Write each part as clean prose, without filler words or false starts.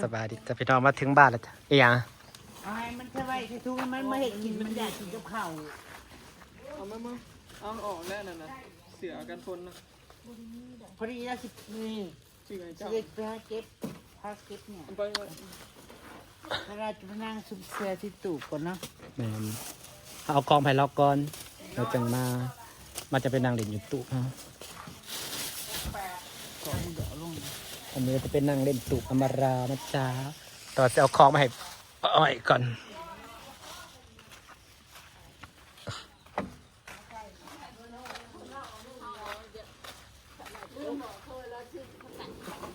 สบายดีจะไปนอนมาถึงบ้านแล้วจ้ะอีหยังเอาให้มันสบายทุกมันมาเห็นกินมันอยากกินกับข้าวเอามาเอาออกแล้วนั่นนะเสือกันฝนนะพอดีแล้วสินี่ ชื่อไง จะ เจ้า เด็ดไปเก็บพักเก็บเนี่ย ไป เราจะมานั่งซุปเสือที่ตูบก่อนเนาะ แม่นเอากองไผ่ล็อกก่อนเราจังมาจะเป็นนางเล่นอยู่ตู้ฮะ ก่อนเดี๋ยวลง อันนี้จะเป็นนางเล่นตู้อมรานะจ๊ะต่อจะเอาของมาให้อ้อยก่อน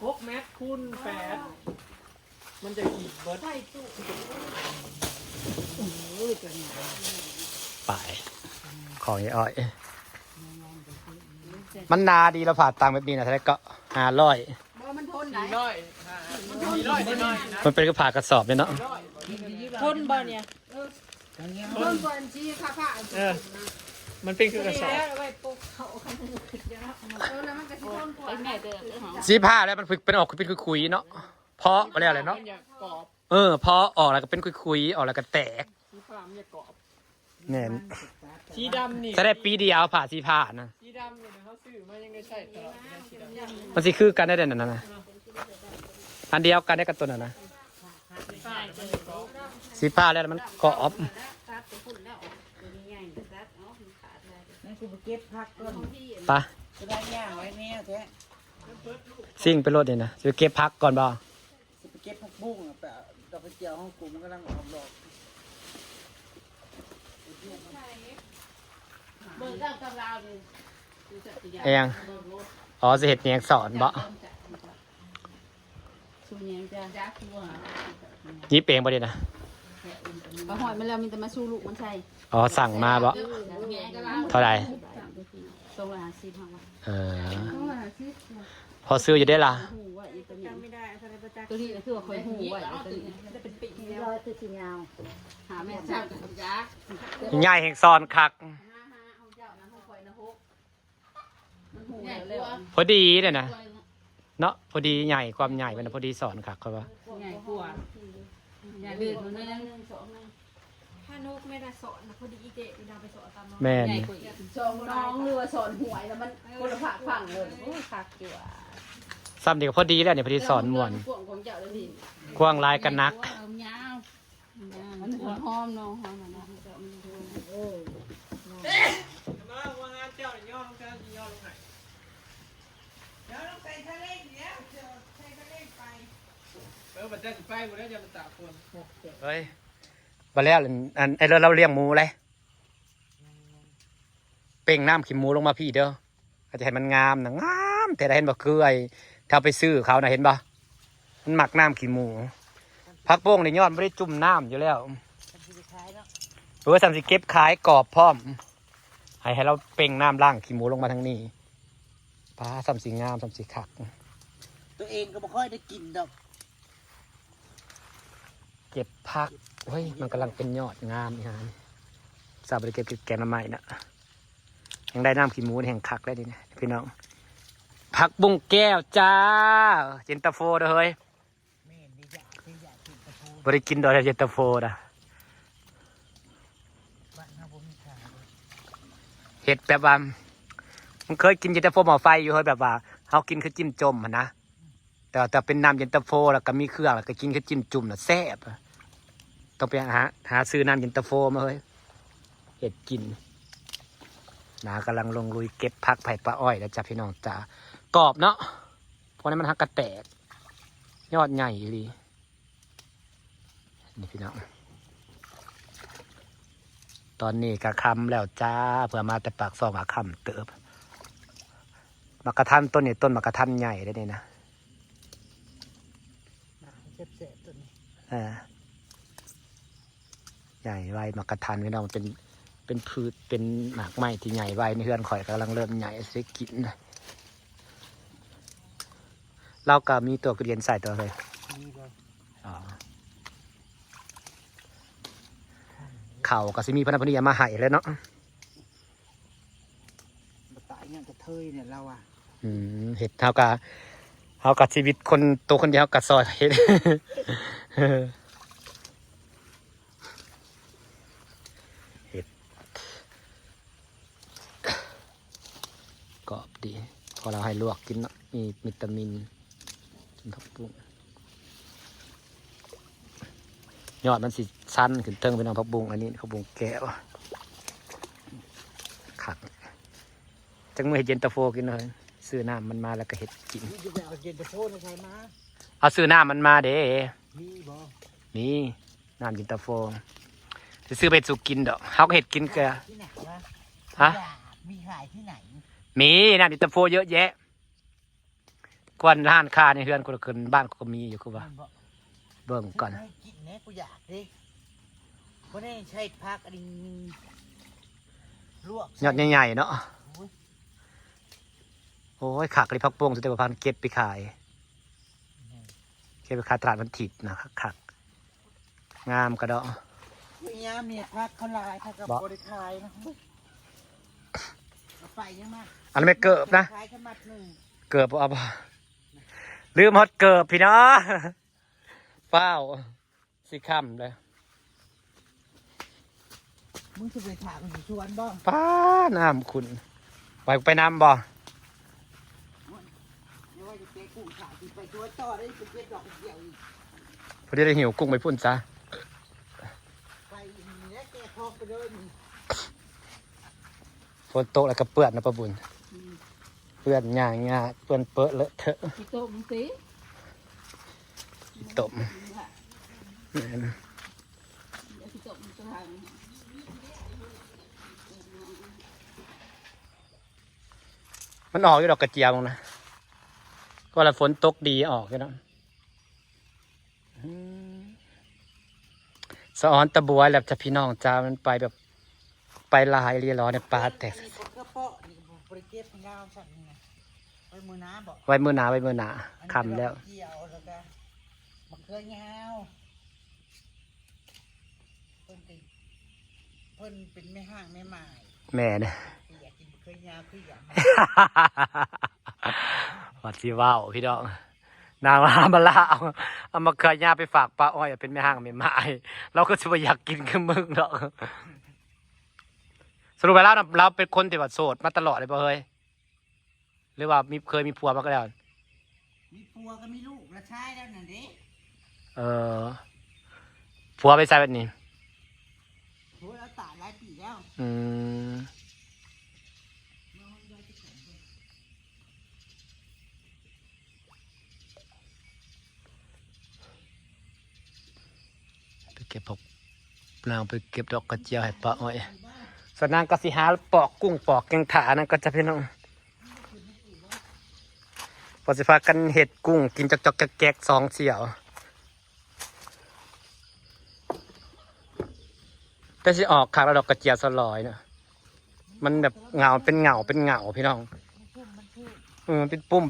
6 เมตรคูณ 8มันจะกี่เบิร์ด ไปของไอ้อ้อยมันนาดีเราผ่าตังแบบนี้นะแล้วก็500มันทนไหน 400ได้หน่อยนะ มันเป็นกระผ่ากระสอบเลยเนาะ ทนบ่เนี่ย ทนก่อนชี้ผ้ามันเป็นคือกระสอบ แล้วไว้ปุ๊บเขาคันแล้วมันก็สิทนกว่าแม่เด้อ สีผ้าแล้วมันเป็นออกเป็นคุยๆเนาะเพาะอะไรอะไรเนาะ มันอยากกรอบ เพาะออกแล้วก็เป็นคุยๆออกแล้วก็แตก สีฟ้ามันอยากกรอบ เนี่ย สีดำนี่ จะได้ปีเดียวผ่าสีผ้านะ สีดำนี่นะเขาซื้อมายังได้ใช้ตลอดนะสีดำ มันสิคือกันได้เด่นนะอันเดียวกันได้กับตัวนั้นนะสีผ้าแล้วมันกรอบ นั่นคือไปเก็บพักก่อน ปะ จะได้ย่างไว้แม่แท้ ซิ่งไปรถเลยนะจะไปเก็บพักก่อนบ่ จะไปเก็บผักบุ้งแต่ดอกกระเจียวห้องกลุ่มมันกำลังออกดอก เบิ่งกับเราเลย เองอ๋อจะเห็ดเนียงสอนบ่ สูเนี่ยจ้าตัว ยิบเองบ่เด่นนะ เอาหอยมันแล้วมีแต่มาสู้ลูกมันใช่ อ๋อสั่งมาบ่เท่าไหร่ ส่งมาหาซีทางว่า พอซื้ออยู่ได้ล่ะ หูว่าอีตัวนี้ไม่ได้ตัวนี้คือว่าคอยหูว่าตัวนี้จะเป็นปีนี้ร้อยตัวสีเงาหาแม่จ้าจ้า ง่ายแห่งซอนคัก เอาเจ้านะห้องคอยนะฮกมันหูแล้ว พอดีเนี่ยนะเนาะพอดีใหญ่ความใหญ่มันพอดีสอนคักเขาว่า ใหญ่กว่าใหญ่เดือดมันนั่งสอง ถ้านกไม่ได้สอนนะพอดีอีเกะเวลาไปสอนตามน้อง แม่น ใหญ่กว่าสองน้องหรือว่าสอนหวยแล้วมันคนละผักฝั่งเลยโอ้คักอยู่อ่ะ ซ้ำเดียวพอดีแล้วเนี่ยพอดีสอนม่วน พวงของเจ้าเลยดิ กว้างลายกันนัก ยาวมันหอมเนาะหอมนะ มาว่างานเจ้าย่อลงกันย่อลงไหน เดี๋ยวเราไปทะเลเนี่ยเดี๋ยวใช้ทะเลไป บัดเจ้าไปหมดแล้วจะมาตากฝน เฮ้ยมาแล้วอันไอ้เราเลี้ยงหมูเลยเป่งน้ำขี้หมูลงมาพี่เด้ออาจจะให้มันงามนะงามแต่ได้เห็นบ่คือไอ้ถ้าไปซื้อเขานะเห็นบ่มันหมักน้ำขี้หมูพักโป้งในยอดไม่ได้จุ่มน้ำอยู่แล้วหรือว่าทำสิเก็บขายกรอบพร้อมให้เราเป่งน้ำล่างขี้หมูลงมาทางนี้ป้าทำสีงามทำสีขัก ตัวเองก็ไม่ค่อยได้กินดอก เก็บพักเฮ้ยมันกำลังเป็นยอดงามอีกฮะซาบริเก็บแกงน้ำใหม่นะยังได้น้ำขี้หมูแห่งคักได้ดิเนี่ยพี่น้องผักบุ้งแก้วจ้าเย็นตาโฟเด้อเฮ้ยบริกินดอกเย็นตาโฟนะเห็ดแบบว่ามันเคยกินเย็นตาโฟหม้อไฟอยู่เฮ้ยแบบว่าเขากินคือจิ้มจมนะ แต่เป็นน้ำเย็นตาโฟแล้วก็มีเครื่องแล้วก็กินคือจิ้มจุ่มน่ะแซ่บต้องไปหาซื้อน้ำเย็นตาโฟมาเฮ้ยเห็ดกินนากำลังลงลุยเก็บผักไผ่ปลาอ้อยแล้วจ้ะพี่น้องจ๋ากรอบเนาะเพราะนั้นมันหักกระแตกยอดใหญ่เลยนี่พี่น้องตอนนี้กระคำแล้วจ้าเผื่อมาแต่ปากซองกระคำเติบมะกระทันต้นนี้ต้นมะกระทันใหญ่ได้นี่นะเจ็บๆตัวนี้ ใหญ่ไวมากระทันพี่น้องเป็นพืชเป็นหมากไม้ที่ใหญ่ไวในเฮือนข่อยกำลังเริ่มใหญ่สิกินนะเราก็มีตัวกระเรียนใส่ตัวเลย นี่เลย เข่าก็สิมีพนักพนิยามาให้แล้วเนาะ มาตายเนี่ยจะเทยเนี่ยเราอ่ะ เห็ดเท่ากับ เขากับชีวิตคนตัวคนเดียวกับซอยเฮ็ด เฮ็ดกรอบดีพอเราให้ลวกกินเนาะมีวิตามินกินผักบุ้งยอดมันสิสั้นขึ้นเทิงเป็นเอาผักบุ้งอันนี้ผักบุ้งแก้วขัดจังเมื่อเย็นตาโฟกินเลยซื้อน้ำมันมาแล้วก็เห็ดกิน นี่จะไปเอาเย็นตาโฟในไทยมา เอาซื้อน้ำมันมาเด้ มีบ่ นี่น้ำเย็นตาโฟจะซื้อไปสุกกินดอกเขาก็เห็ดกินเกลือ ที่ไหนวะ ฮะ มีขายที่ไหน มีน้ำเย็นตาโฟเยอะแยะกวนร้านค้าในเรือนคนละคืนบ้านก็มีอยู่คือว่า มันบอก เบิ่งก่อน ให้กินเนี่ยกูอยากดิเพราะนี่ใช้พักอันนี้ลวก ยอดใหญ่ๆเนาะโอ้ยขากเลยพักโป่งสุดแต่ว่าพันเก็บไปขายเก็บไปขายตลาดมันถิดนะคักงามกระดอก คุยยามเนี่ยพักเขาลายพักกับบริคายนะเอาไปยังมาก อันนั้นไม่เกิบนะ ขายขมัดหนึ่ง เกิบเอาบ่ลืมฮอดเกิบพี่น้อง เป้าสิค่ำเลย มึงจะไปถามอยู่ชวนบ่ ป้าน้ำคุณไปน้ำบ่ เดี๋ยวว่าจะเจ๊กุ้งขายสิไปชวนต่อได้ไปเจ๊ดอกเดียวอีก พอดีได้หิวกุ้งไปพุ่นซะ ไปนี่แล้วแกทองไปเลยนี่ ฝนตกแล้วก็เปื้อนนะป้าบุญเปื้อนหญ้าเปื้อนเปื้อนเลอะเทอะ พี่โต๊ะมึงสิ ตม เดี๋ยวพี่โต๊ะมึงจะท มันออกอยู่ดอกกระเจียวนะก็ละฝนตกดีออกอยู่เนาะสะออนตะบัวแล้วจะพี่น้องจ้ามันไปแบบไปลายเรียร้อนในปลาแตก นี่คนก็เปาะนี่บริเก็บยาวสั่นนี่ไงไว้มือน้ำบอก ไว้มือหนาคำแล้ว เกี่ยวแล้วก็มะเขือยาวเพิ่นติเพิ่นเป็นแม่ห้างแม่หมาย แม่เนี่ย อยากกินมะเขือยาวคืออย่าง วัดสีว่าวพี่น้องนางมาละเอามาเคยย่าไปฝากป้าอ้อยเป็นแม่ห้างแม่ไม้เราก็จะไปอยากกินกับมึงหรอกสรุปไปแล้วเราเป็นคนที่ว่าโสดมาตลอดเลยป่ะเฮ้ยหรือว่าเคยมีผัวมาก็แล้ว มีผัวก็มีลูกและชายแล้วนั่นเด้ เออผัวไปใส่แบบนี้ ผัวแล้วตายหลายปีแล้ว อืมไปเก็บพกนางไปเก็บดอกกระเจียวให้ป้าอ้อยส่วนนางก็สิหาปอกกุ้งปอกแกงถานั่นก็จะพี่น้องพอสิพากันเห็ดกุ้งกินจอกๆแก๊กๆ2 เสี่ยวแต่สิออกขางแล้วดอกกระเจียวสลอยเนาะมันแบบเงาเป็นเงาพี่น้องมันเป็นปุ่ม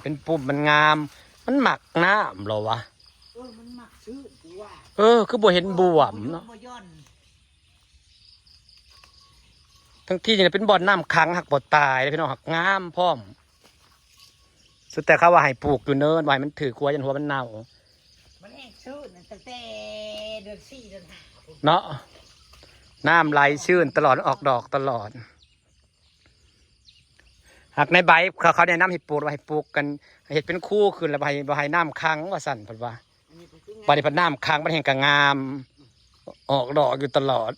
มันงาม มันหมักน้ำเหรอวะ มันหมักชื่อกูว่า คือบ่เห็นบวมเนาะ บ่ย่อน ทั้งที่เนี่ยเป็นบ่อนน้ำขังหักบ่ตายเลยพี่น้องหักงามพร้อมสุดแต่เขาว่าให้ปลูกอยู่เนินไว้มันถือกลัวยันหัวมันเน่า มันแห้งชื่อนั่นตั้งแต่เดือน4เดือน5 เนาะน้ำไหลชื่นตลอดออกดอกตลอดหากในใบเขาแนะนำให้ปลูกไว้ให้ปลูกกันเห็ดเป็นคู่ขึ้นแล้วใบน้ำค้างว่าสั่นเพิ่นว่า อันนี้เป็น ใบนี้เพิ่นน้ำค้างมันแห่งกะงาม ออกดอกอยู่ตลอด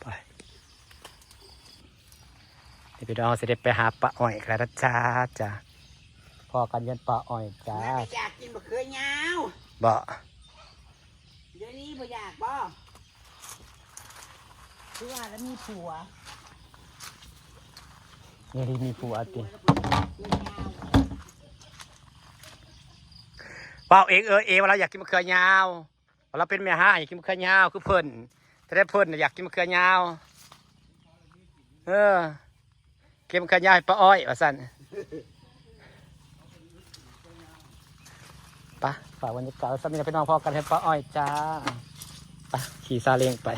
ไปเดี๋ยวพี่น้องจะได้ไปหาปลาอ้อยครับจ้าพอกันยันปลาอ้อยจ้า ไม่อยากกินมะเขือยาว บ่ เดี๋ยวนี้บ่อยากบ่คือว่าแล้วมีผัว นี่มีผัวติ เขือยาว เปล่าเองว่าเราอยากกินมะเขือยาวว่าเราเป็นแม่ห้าอยากกินมะเขือยาวคือเพิ่นแต่ได้เพิ่นน่ะอยากกินมะเขือยาวกินมะเขือยาวให้ป้าอ้อยว่าสั่น ฝากบรรยากาศสักนิดพี่น้องพอกันให้ป้าอ้อยจ้าไปขี่ซาเล้งไป